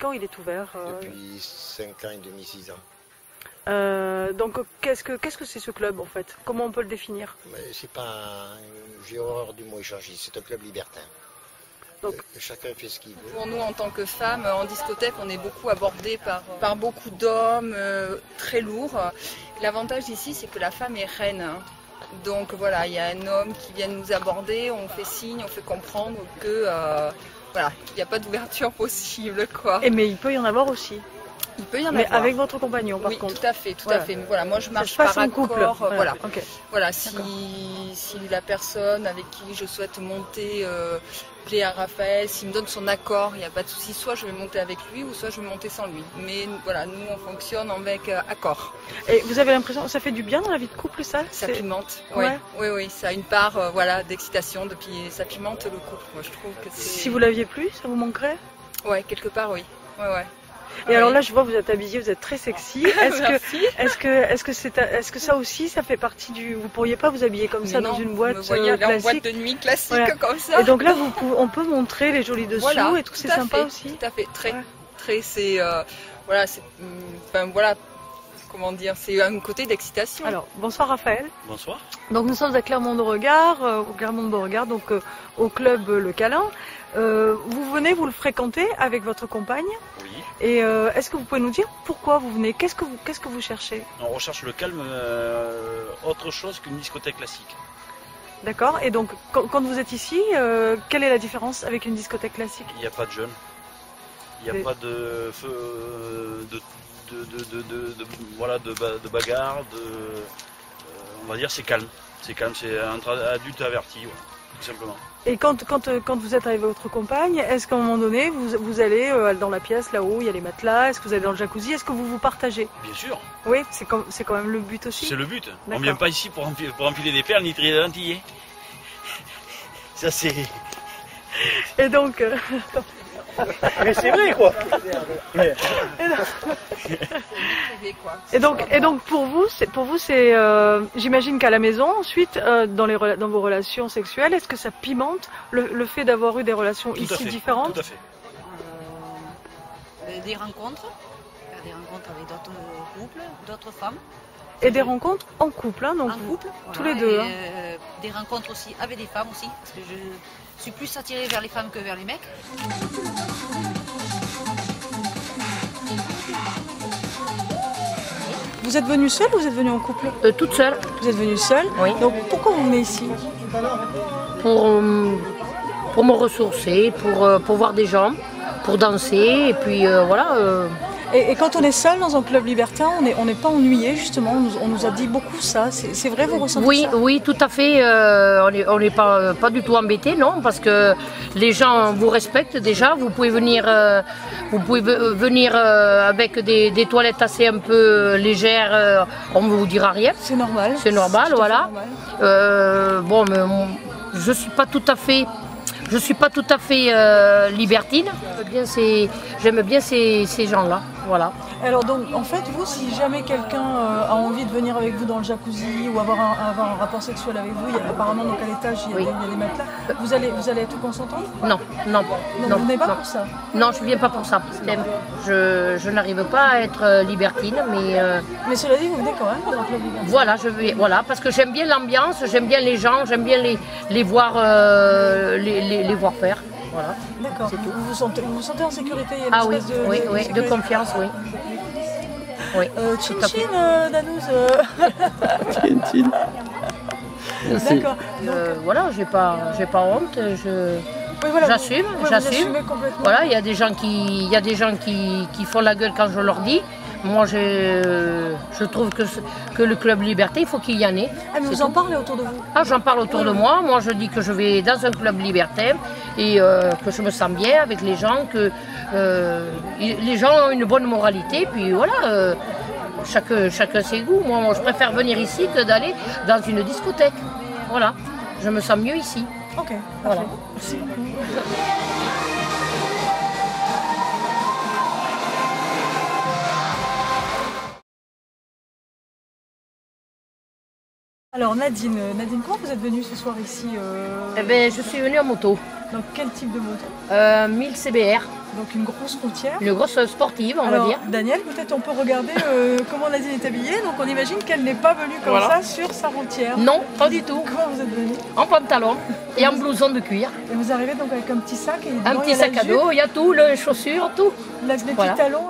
temps il est ouvert Depuis 5 ans et demi, 6 ans. Donc qu'est-ce que c'est ce club en fait? Comment on peut le définir? C'est pas j'ai horreur du mot échangiste, c'est un club libertin. Donc, chacun fait ce qu'il veut. Pour nous, en tant que femmes, en discothèque, on est beaucoup abordés par beaucoup d'hommes très lourds. L'avantage ici, c'est que la femme est reine. Donc voilà, il y a un homme qui vient nous aborder, on fait signe, on fait comprendre que voilà, qu'il n'y a pas d'ouverture possible, quoi. Et mais il peut y en avoir aussi. Il peut y en mais avoir. avec votre compagnon, par contre. Oui, tout à fait, tout à fait. Voilà, moi je marche par accord. couple. Voilà. Okay. Voilà, si la personne avec qui je souhaite monter plaît à Raphaël, s'il me donne son accord, il n'y a pas de souci. Soit je vais monter avec lui, ou soit je vais monter sans lui. Mais voilà, nous on fonctionne avec accord. Et vous avez l'impression que ça fait du bien dans la vie de couple, ça? Ça pimente. Oui, ça a une part voilà d'excitation, ça pimente le couple. Moi, je trouve que si vous l'aviez plus, ça vous manquerait? Ouais, quelque part, oui. Ouais. Et alors là, je vois, vous êtes habillée, vous êtes très sexy. Est-ce que ça aussi, ça fait partie du... Vous pourriez pas vous habiller comme ça dans une boîte classique? En boîte de nuit classique comme ça. Et donc là, on peut montrer les jolis dessous et tout, c'est sympa aussi. Tout à fait, très, c'est... voilà, c'est... Enfin, voilà... Comment dire, c'est un côté d'excitation. Alors, bonsoir Raphaël. Bonsoir. Donc nous sommes à Clermont-de-Regard, au Clermont-de-Regard, donc au club Le Câlin. Vous venez, vous le fréquentez avec votre compagne. Oui. Et est-ce que vous pouvez nous dire pourquoi vous venez? Qu'est-ce que vous cherchez? On recherche le calme, autre chose qu'une discothèque classique. D'accord. Et donc, quand vous êtes ici, quelle est la différence avec une discothèque classique? Il n'y a pas de jeunes. Il n'y a pas de bagarre, on va dire c'est calme. C'est calme, c'est entre adultes avertis, tout simplement. Et quand vous êtes avec votre compagne, est-ce qu'à un moment donné, vous allez dans la pièce là-haut, il y a les matelas, est-ce que vous allez dans le jacuzzi, est-ce que vous vous partagez? Bien sûr. Oui, c'est quand même le but aussi. C'est le but. On ne vient pas ici pour empiler des perles ni trier des lentilles. Ça c'est... Et donc... Mais c'est vrai quoi. Et donc pour vous c'est j'imagine qu'à la maison ensuite dans vos relations sexuelles, est-ce que ça pimente le fait d'avoir eu des relations ici différentes? Tout à fait. Des rencontres, faire des rencontres avec d'autres couples, d'autres femmes. Et des rencontres en couple, hein, donc en couple, tous les deux. Des rencontres aussi avec des femmes aussi, parce que je suis plus attirée vers les femmes que vers les mecs. Vous êtes venue seule ou vous êtes venue en couple? Toute seule. Vous êtes venue seule? Oui. Donc pourquoi vous venez ici? Pour me ressourcer, pour voir des gens, pour danser, et puis voilà. Et quand on est seul dans un club libertin, on n'est pas ennuyé justement, on nous a dit beaucoup ça, c'est vrai, vous ressentez ça? Oui, tout à fait, on n'est pas du tout embêté, non, parce que les gens vous respectent déjà, vous pouvez venir avec des toilettes assez un peu légères, on ne vous dira rien. C'est normal. C'est normal, voilà. Bon, mais je ne suis pas tout à fait... libertine. J'aime bien ces gens-là. Voilà. Alors donc, en fait, vous, si jamais quelqu'un a envie de venir avec vous dans le jacuzzi ou avoir un rapport sexuel avec vous, apparemment donc à l'étage il y a des matelas, vous allez être consentante? Non. Vous venez pas pour ça? Non, je viens pas pour ça. Je n'arrive pas à être libertine, mais... Mais cela dit, vous venez quand même dans le club libertin? Voilà, parce que j'aime bien l'ambiance, j'aime bien les gens, j'aime bien les voir faire. Voilà. D'accord. Vous vous sentez en sécurité? Il y a une espèce de confiance, oui. Chin-chin, Danouz. Chin-chin. D'accord. Voilà, j'ai pas honte. J'assume. Voilà, il y a des gens qui font la gueule quand je leur dis. Moi, je trouve que le club Liberté, il faut qu'il y en ait. Ah, mais vous en parlez autour de vous? Ah, j'en parle autour de moi. Moi, je dis que je vais dans un club libertin et que je me sens bien avec les gens, que les gens ont une bonne moralité. Puis voilà, chacun ses goûts. Moi, je préfère venir ici que d'aller dans une discothèque. Voilà, je me sens mieux ici. Ok, voilà. Merci. Alors Nadine, comment vous êtes venue ce soir ici Eh bien, je suis venue en moto. Donc quel type de moto? 1000 CBR. Donc une grosse routière. Une grosse sportive, on va dire. Daniel, peut-être on peut regarder comment Nadine est habillée. Donc on imagine qu'elle n'est pas venue comme ça sur sa routière. Non, pas du tout. Comment vous êtes venue? En pantalon et en blouson de cuir. Et vous arrivez donc avec un petit sac et un petit sac à dos, il y a tout, les chaussures, tout. Les petits talons.